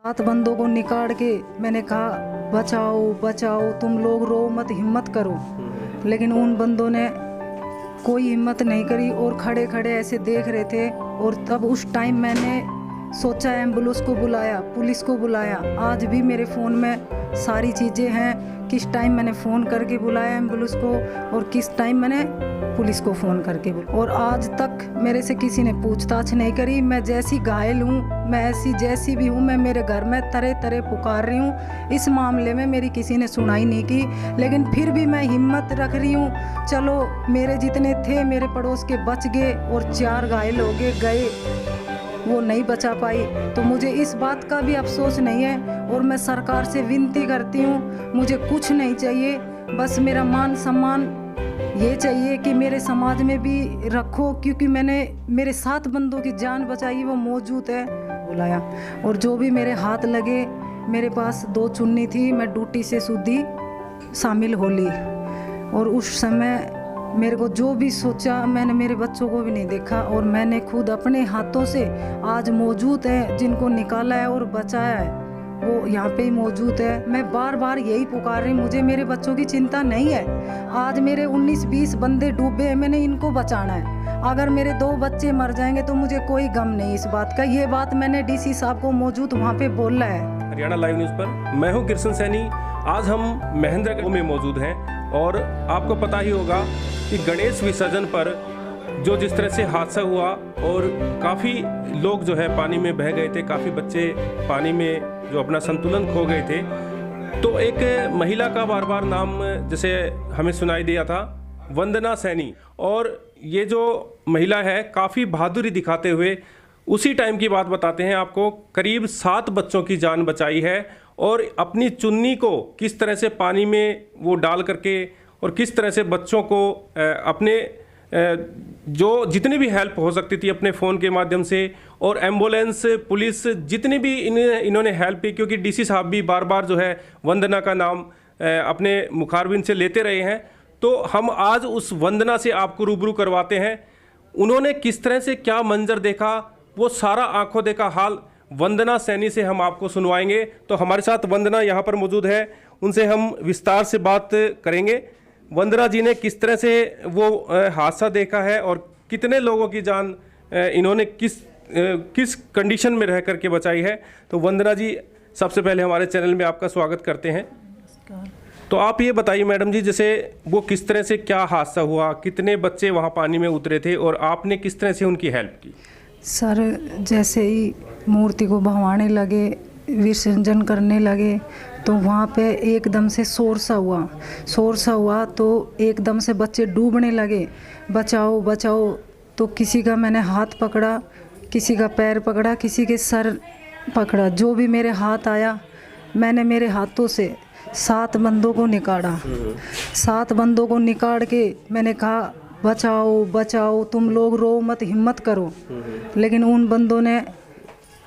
7 बंदों को निकाल के मैंने कहा बचाओ बचाओ, तुम लोग रो मत, हिम्मत करो। लेकिन उन बंदों ने कोई हिम्मत नहीं करी और खड़े खड़े ऐसे देख रहे थे। और तब उस टाइम मैंने सोचा, एम्बुलेंस को बुलाया, पुलिस को बुलाया। आज भी मेरे फ़ोन में सारी चीज़ें हैं, किस टाइम मैंने फ़ोन करके बुलाया एम्बुलेंस को और किस टाइम मैंने पुलिस को फ़ोन करके बुलाया। और आज तक मेरे से किसी ने पूछताछ नहीं करी। मैं जैसी घायल हूँ, मैं ऐसी जैसी भी हूँ, मैं मेरे घर में तरह तरह पुकार रही हूँ। इस मामले में मेरी किसी ने सुनाई नहीं की, लेकिन फिर भी मैं हिम्मत रख रही हूँ। चलो, मेरे जितने थे मेरे पड़ोस के बच गए और 4 घायल हो गए, वो नहीं बचा पाई। तो मुझे इस बात का भी अफसोस नहीं है और मैं सरकार से विनती करती हूँ, मुझे कुछ नहीं चाहिए, बस मेरा मान सम्मान ये चाहिए कि मेरे समाज में भी रखो, क्योंकि मैंने मेरे 7 बंदों की जान बचाई, वो मौजूद है बुलाया। और जो भी मेरे हाथ लगे, मेरे पास 2 चुन्नी थी, मैं ड्यूटी से सूदी शामिल हो ली। और उस समय मेरे को जो भी सोचा, मैंने मेरे बच्चों को भी नहीं देखा और मैंने खुद अपने हाथों से आज मौजूद है, जिनको निकाला है और बचाया है वो यहाँ पे ही मौजूद है। मैं बार बार यही पुकार रही हूँ, मुझे मेरे बच्चों की चिंता नहीं है। आज मेरे 19-20 बंदे डूबे हैं, मैंने इनको बचाना है। अगर मेरे 2 बच्चे मर जाएंगे तो मुझे कोई गम नहीं इस बात का। ये बात मैंने डीसी साहब को मौजूद वहाँ पे बोला है। हरियाणा लाइव न्यूज़ पर मैं हूँ कृष्ण सैनी। आज हम महेंद्रगढ़ में मौजूद हैं और आपको पता ही होगा कि गणेश विसर्जन पर जिस तरह से हादसा हुआ और काफ़ी लोग जो है पानी में बह गए थे, काफ़ी बच्चे पानी में जो अपना संतुलन खो गए थे। तो एक महिला का बार बार नाम जैसे हमें सुनाई दिया था, वंदना सैनी। और ये जो महिला है काफ़ी बहादुरी दिखाते हुए उसी टाइम की बात बताते हैं आपको, करीब 7 बच्चों की जान बचाई है और अपनी चुन्नी को किस तरह से पानी में वो डाल करके और किस तरह से बच्चों को अपने जो जितनी भी हेल्प हो सकती थी अपने फ़ोन के माध्यम से, और एम्बुलेंस, पुलिस, जितनी भी इन्होंने हेल्प की, क्योंकि डीसी साहब भी बार बार जो है वंदना का नाम अपने मुखारबिन से लेते रहे हैं। तो हम आज उस वंदना से आपको रूबरू करवाते हैं। उन्होंने किस तरह से क्या मंजर देखा, वो सारा आंखों देखा हाल वंदना सैनी से हम आपको सुनवाएंगे। तो हमारे साथ वंदना यहाँ पर मौजूद है, उनसे हम विस्तार से बात करेंगे। वंदना जी ने किस तरह से वो हादसा देखा है और कितने लोगों की जान इन्होंने किस कंडीशन में रह करके बचाई है। तो वंदना जी, सबसे पहले हमारे चैनल में आपका स्वागत करते हैं। तो आप ये बताइए मैडम जी, जैसे वो किस तरह से क्या हादसा हुआ, कितने बच्चे वहाँ पानी में उतरे थे और आपने किस तरह से उनकी हेल्प की? सर, जैसे ही मूर्ति को भवाने लगे, विसर्जन करने लगे, तो वहाँ पे एकदम से शोर सा हुआ तो एकदम से बच्चे डूबने लगे। बचाओ बचाओ, तो किसी का मैंने हाथ पकड़ा, किसी का पैर पकड़ा, किसी के सर पकड़ा, जो भी मेरे हाथ आया मैंने मेरे हाथों से 7 बंदों को निकाला। 7 बंदों को निकाल के मैंने कहा बचाओ बचाओ, तुम लोग रो मत, हिम्मत करो। लेकिन उन बंदों ने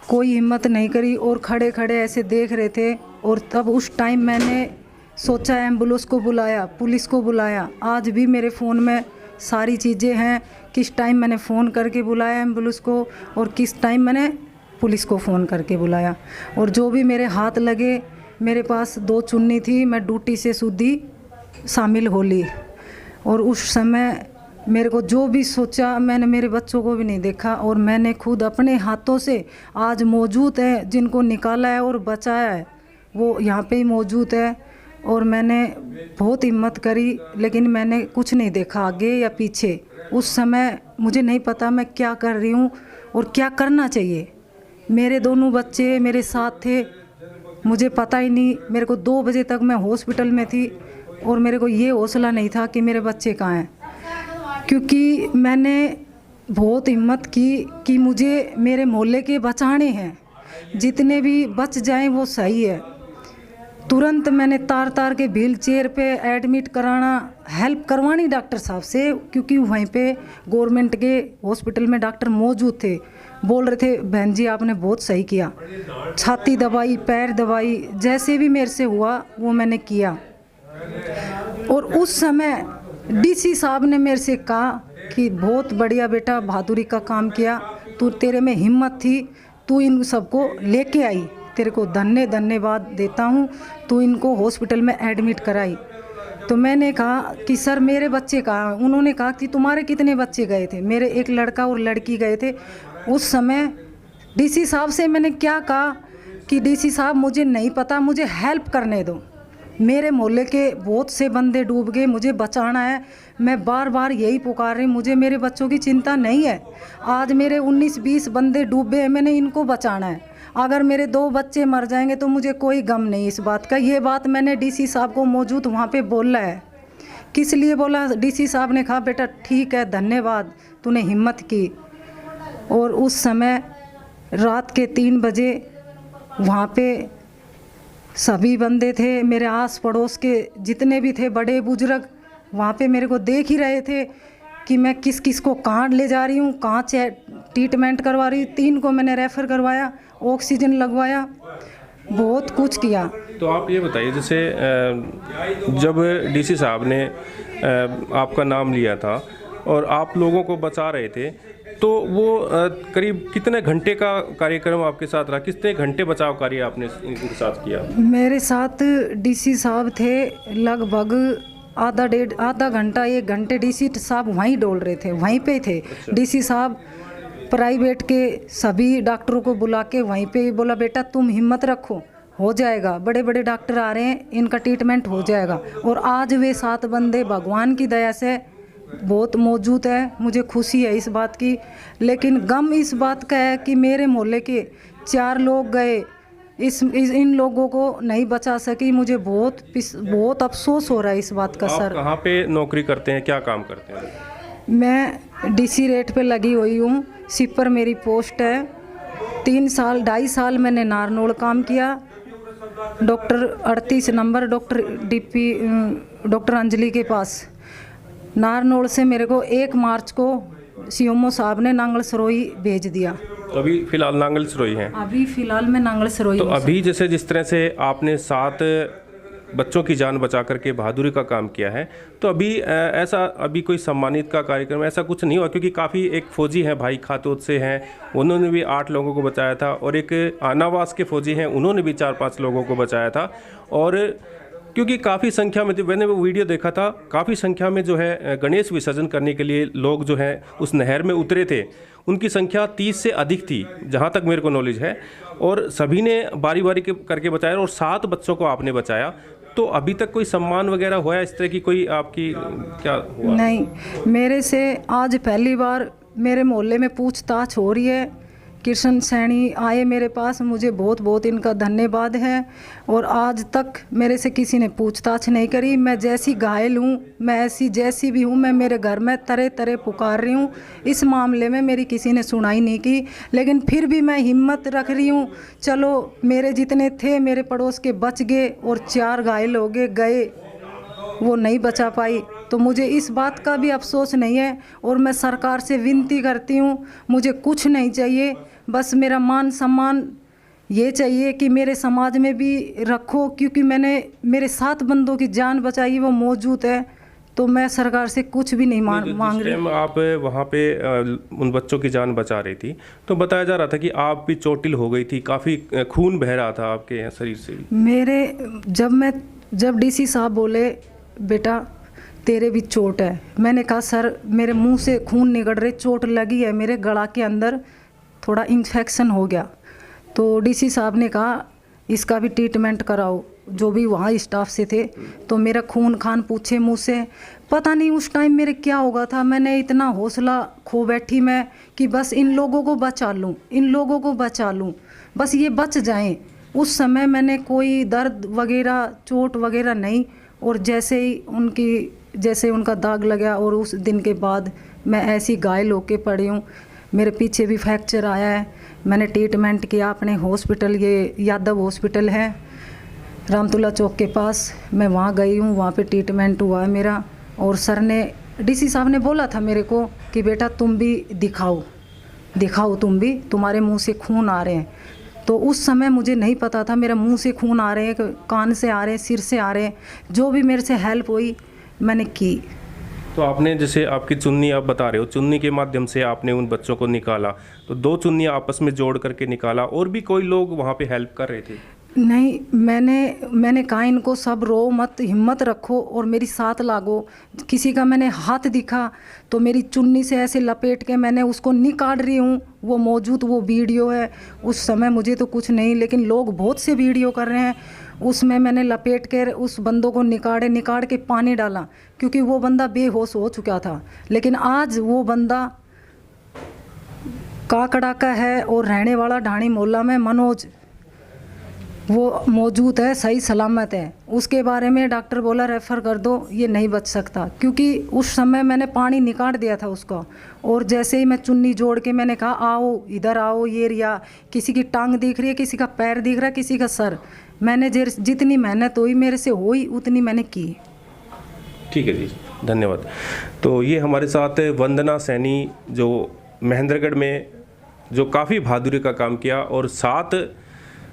कोई हिम्मत नहीं करी और खड़े खड़े ऐसे देख रहे थे। और तब उस टाइम मैंने सोचा, एम्बुलेंस को बुलाया, पुलिस को बुलाया। आज भी मेरे फ़ोन में सारी चीज़ें हैं, किस टाइम मैंने फ़ोन करके बुलाया एम्बुलेंस को और किस टाइम मैंने पुलिस को फ़ोन करके बुलाया। और जो भी मेरे हाथ लगे, मेरे पास 2 चुन्नी थी, मैं ड्यूटी से सूदी शामिल हो ली। और उस समय मेरे को जो भी सोचा, मैंने मेरे बच्चों को भी नहीं देखा और मैंने खुद अपने हाथों से आज मौजूद है, जिनको निकाला है और बचाया है वो यहाँ पे ही मौजूद है। और मैंने बहुत हिम्मत करी, लेकिन मैंने कुछ नहीं देखा आगे या पीछे। उस समय मुझे नहीं पता मैं क्या कर रही हूँ और क्या करना चाहिए। मेरे दोनों बच्चे मेरे साथ थे, मुझे पता ही नहीं। मेरे को 2 बजे तक मैं हॉस्पिटल में थी और मेरे को ये हौसला नहीं था कि मेरे बच्चे कहाँ हैं, क्योंकि मैंने बहुत हिम्मत की कि मुझे मेरे मोहल्ले के बचाने हैं, जितने भी बच जाएं वो सही है। तुरंत मैंने तार के व्हील चेयर पे एडमिट कराना, हेल्प करवानी डॉक्टर साहब से, क्योंकि वहीं पे गवर्नमेंट के हॉस्पिटल में डॉक्टर मौजूद थे। बोल रहे थे बहन जी आपने बहुत सही किया, छाती दबाई, पैर दबाई, जैसे भी मेरे से हुआ वो मैंने किया। और उस समय डीसी साहब ने मेरे से कहा कि बहुत बढ़िया बेटा, बहादुरी का काम किया, तू, तेरे में हिम्मत थी, तू इन सबको लेके आई, तेरे को धन्यवाद देता हूँ, तू इनको हॉस्पिटल में एडमिट कराई। तो मैंने कहा कि सर मेरे बच्चे कहाँ? उन्होंने कहा कि तुम्हारे कितने बच्चे गए थे? मेरे एक लड़का और लड़की गए थे। उस समय डीसी साहब से मैंने क्या कहा कि डीसी साहब मुझे नहीं पता, मुझे हेल्प करने दो, मेरे मोहल्ले के बहुत से बंदे डूब गए, मुझे बचाना है। मैं बार बार यही पुकार रही, मुझे मेरे बच्चों की चिंता नहीं है। आज मेरे 19-20 बंदे डूबे हैं, मैंने इनको बचाना है। अगर मेरे 2 बच्चे मर जाएंगे तो मुझे कोई गम नहीं इस बात का। ये बात मैंने डीसी साहब को मौजूद वहाँ पे बोला है। किस लिए बोला? डीसी साहब ने कहा बेटा ठीक है, धन्यवाद, तूने हिम्मत की। और उस समय रात के 3 बजे वहाँ पे सभी बंदे थे, मेरे आस पड़ोस के जितने भी थे बड़े बुजुर्ग वहाँ पे मेरे को देख ही रहे थे कि मैं किस किस को कहाँ ले जा रही हूँ, कहाँ ट्रीटमेंट करवा रही हूँ। 3 को मैंने रेफ़र करवाया, ऑक्सीजन लगवाया, बहुत कुछ किया। तो आप ये बताइए, जैसे जब डीसी साहब ने आपका नाम लिया था और आप लोगों को बचा रहे थे, तो वो करीब कितने घंटे का कार्यक्रम आपके साथ रहा? कितने घंटे बचाव कार्य आपने इनके साथ किया? मेरे साथ डीसी साहब थे लगभग आधा घंटा 1 घंटे। डीसी साहब वहीं डोल रहे थे, वहीं पे थे। डीसी साहब प्राइवेट के सभी डॉक्टरों को बुला के वहीं पे बोला बेटा तुम हिम्मत रखो, हो जाएगा, बड़े बड़े डॉक्टर आ रहे हैं, इनका ट्रीटमेंट हो जाएगा। और आज वे 7 बंदे भगवान की दया से बहुत मौजूद है। मुझे खुशी है इस बात की, लेकिन गम इस बात का है कि मेरे मोहल्ले के 4 लोग गए, इन लोगों को नहीं बचा सकी। मुझे बहुत अफसोस हो रहा है इस बात का। सर कहाँ पे नौकरी करते हैं, क्या काम करते हैं? मैं डीसी रेट पे लगी हुई हूँ, सिपर मेरी पोस्ट है। 2.5 साल मैंने नारनौल काम किया। डॉक्टर 38 नंबर डॉक्टर अंजलि के पास नारनौल से मेरे को 1 मार्च को सीएमओ साहब ने नांगल सरोई भेज दिया। तो अभी फिलहाल नांगल सरोई हैं? अभी फिलहाल मैं नांगल सरोई। तो अभी जैसे जिस तरह से आपने 7 बच्चों की जान बचा करके बहादुरी का काम किया है, तो अभी कोई सम्मानित का कार्यक्रम ऐसा कुछ नहीं हुआ? क्योंकि काफ़ी एक फ़ौजी हैं भाई खातोत से हैं, उन्होंने भी 8 लोगों को बचाया था, और एक आनावास के फ़ौजी हैं, उन्होंने भी 4-5 लोगों को बचाया था। और क्योंकि काफ़ी संख्या में, मैंने वो वीडियो देखा था, काफ़ी संख्या में जो है गणेश विसर्जन करने के लिए लोग जो है उस नहर में उतरे थे। उनकी संख्या 30 से अधिक थी जहाँ तक मेरे को नॉलेज है, और सभी ने बारी बारी करके बचाया, और 7 बच्चों को आपने बचाया। तो अभी तक कोई सम्मान वगैरह हुआ है इस तरह की, कोई आपकी क्या हुआ? नहीं, मेरे से आज पहली बार मेरे मोहल्ले में पूछताछ हो रही है। कृष्ण सैनी आए मेरे पास, मुझे बहुत बहुत इनका धन्यवाद है। और आज तक मेरे से किसी ने पूछताछ नहीं करी। मैं जैसी घायल हूँ, मैं ऐसी जैसी भी हूँ, मैं मेरे घर में तरह तरह पुकार रही हूँ। इस मामले में मेरी किसी ने सुनाई नहीं की, लेकिन फिर भी मैं हिम्मत रख रही हूँ। चलो, मेरे जितने थे मेरे पड़ोस के बच गए, और 4 घायल हो गए, वो नहीं बचा पाई। तो मुझे इस बात का भी अफसोस नहीं है। और मैं सरकार से विनती करती हूँ, मुझे कुछ नहीं चाहिए, बस मेरा मान सम्मान ये चाहिए कि मेरे समाज में भी रखो, क्योंकि मैंने मेरे 7 बंदों की जान बचाई, वो मौजूद है। तो मैं सरकार से कुछ भी नहीं मांग रही। आप वहाँ पे उन बच्चों की जान बचा रही थी, तो बताया जा रहा था कि आप भी चोटिल हो गई थी, काफ़ी खून बह रहा था आपके शरीर से। जब डीसी साहब बोले बेटा तेरे भी चोट है, मैंने कहा सर मेरे मुंह से खून निकल रहे, चोट लगी है, मेरे गला के अंदर थोड़ा इन्फेक्शन हो गया। तो डीसी साहब ने कहा इसका भी ट्रीटमेंट कराओ, जो भी वहाँ स्टाफ से थे। तो मेरा खून खान पूछे मुँह से, पता नहीं उस टाइम मेरे क्या होगा था। मैंने इतना हौसला खो बैठी मैं कि बस इन लोगों को बचा लूँ, इन लोगों को बचा लूँ, बस ये बच जाएं। उस समय मैंने कोई दर्द वगैरह, चोट वगैरह नहीं। और जैसे उनका दाग लगा, और उस दिन के बाद मैं ऐसी घायल होके पड़ी हूँ। मेरे पीछे भी फ्रैक्चर आया है। मैंने ट्रीटमेंट किया अपने हॉस्पिटल, ये यादव हॉस्पिटल है रामतुल्ला चौक के पास, मैं वहाँ गई हूँ, वहाँ पे ट्रीटमेंट हुआ है मेरा। और सर ने, डीसी साहब ने बोला था मेरे को कि बेटा तुम भी दिखाओ तुम भी, तुम्हारे मुंह से खून आ रहे हैं। तो उस समय मुझे नहीं पता था मेरा मुंह से खून आ रहे हैं, कान से आ रहे हैं, सिर से आ रहे हैं। जो भी मेरे से हेल्प हुई मैंने की। तो आपने जैसे आपकी चुन्नी आप बता रहे हो, चुन्नी के माध्यम से आपने उन बच्चों को निकाला, तो 2 चुन्नी आपस में जोड़ करके निकाला, और भी कोई लोग वहाँ पे हेल्प कर रहे थे? नहीं, मैंने कहा इनको सब रो मत, हिम्मत रखो और मेरी साथ लागो। किसी का मैंने हाथ दिखा तो मेरी चुन्नी से ऐसे लपेट के मैंने उसको निकाल रही हूँ। वो मौजूद वो वीडियो है। उस समय मुझे तो कुछ नहीं, लेकिन लोग बहुत से वीडियो कर रहे हैं। उसमें मैंने लपेट कर उस बंदों को निकाल के पानी डाला, क्योंकि वो बंदा बेहोश हो चुका था। लेकिन आज वो बंदा काकड़ा का है और रहने वाला ढाणी मोहल्ला में मनोज, वो मौजूद है, सही सलामत है। उसके बारे में डॉक्टर बोला रेफ़र कर दो, ये नहीं बच सकता, क्योंकि उस समय मैंने पानी निकाल दिया था उसका। और जैसे ही मैं चुन्नी जोड़ के मैंने कहा आओ इधर आओ, ये रिया, किसी की टांग दिख रही है, किसी का पैर दिख रहा है, किसी का सर। मैंने जितनी मेहनत हुई मेरे से हुई उतनी मैंने की। ठीक है जी, धन्यवाद। तो ये हमारे साथ वंदना सैनी, जो महेंद्रगढ़ में जो काफ़ी बहादुरी का काम किया और 7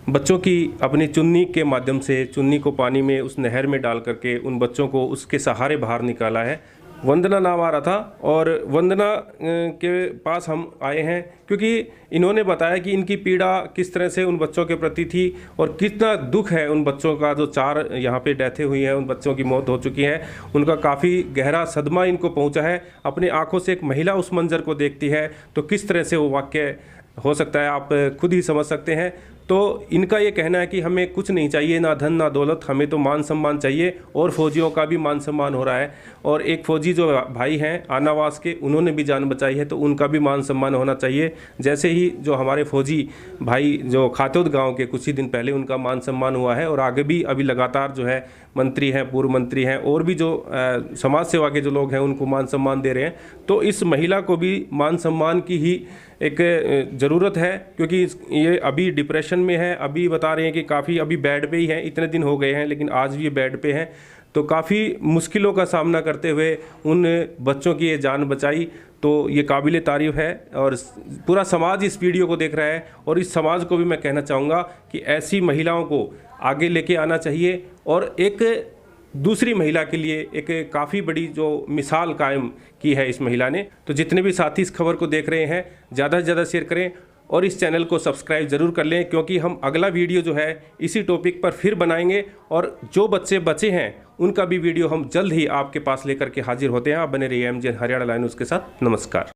बच्चों की अपनी चुन्नी के माध्यम से, चुन्नी को पानी में उस नहर में डाल करके उन बच्चों को उसके सहारे बाहर निकाला है। वंदना नाम आ रहा था, और वंदना के पास हम आए हैं क्योंकि इन्होंने बताया कि इनकी पीड़ा किस तरह से उन बच्चों के प्रति थी और कितना दुख है उन बच्चों का। जो 4 यहाँ पे डेथें हुई हैं, उन बच्चों की मौत हो चुकी है, उनका काफ़ी गहरा सदमा इनको पहुँचा है। अपने आँखों से एक महिला उस मंजर को देखती है तो किस तरह से वो वाक़या हो सकता है, आप खुद ही समझ सकते हैं। तो इनका ये कहना है कि हमें कुछ नहीं चाहिए, ना धन ना दौलत, हमें तो मान सम्मान चाहिए, और फौजियों का भी मान सम्मान हो रहा है। और एक फ़ौजी जो भाई हैं आनावास के, उन्होंने भी जान बचाई है, तो उनका भी मान सम्मान होना चाहिए। जैसे ही जो हमारे फौजी भाई जो खातौद गांव के कुछ ही दिन पहले, उनका मान सम्मान हुआ है, और आगे भी अभी लगातार जो है मंत्री हैं, पूर्व मंत्री हैं, और भी जो समाज सेवा के जो लोग हैं उनको मान सम्मान दे रहे हैं। तो इस महिला को भी मान सम्मान की ही एक ज़रूरत है, क्योंकि ये अभी डिप्रेशन में है। अभी बता रहे हैं कि काफ़ी अभी बेड पे ही हैं, इतने दिन हो गए हैं, लेकिन आज भी ये बेड पे हैं। तो काफ़ी मुश्किलों का सामना करते हुए उन बच्चों की ये जान बचाई, तो ये काबिल तारीफ़ है। और पूरा समाज इस वीडियो को देख रहा है, और इस समाज को भी मैं कहना चाहूँगा कि ऐसी महिलाओं को आगे लेके आना चाहिए, और एक दूसरी महिला के लिए एक काफ़ी बड़ी जो मिसाल कायम की है इस महिला ने। तो जितने भी साथी इस खबर को देख रहे हैं, ज़्यादा से ज़्यादा शेयर करें और इस चैनल को सब्सक्राइब ज़रूर कर लें, क्योंकि हम अगला वीडियो जो है इसी टॉपिक पर फिर बनाएंगे, और जो बच्चे बचे हैं उनका भी वीडियो हम जल्द ही आपके पास लेकर के हाजिर होते हैं। आप बने रहिए MJ हरियाणा लाइव न्यूज़ के साथ। नमस्कार।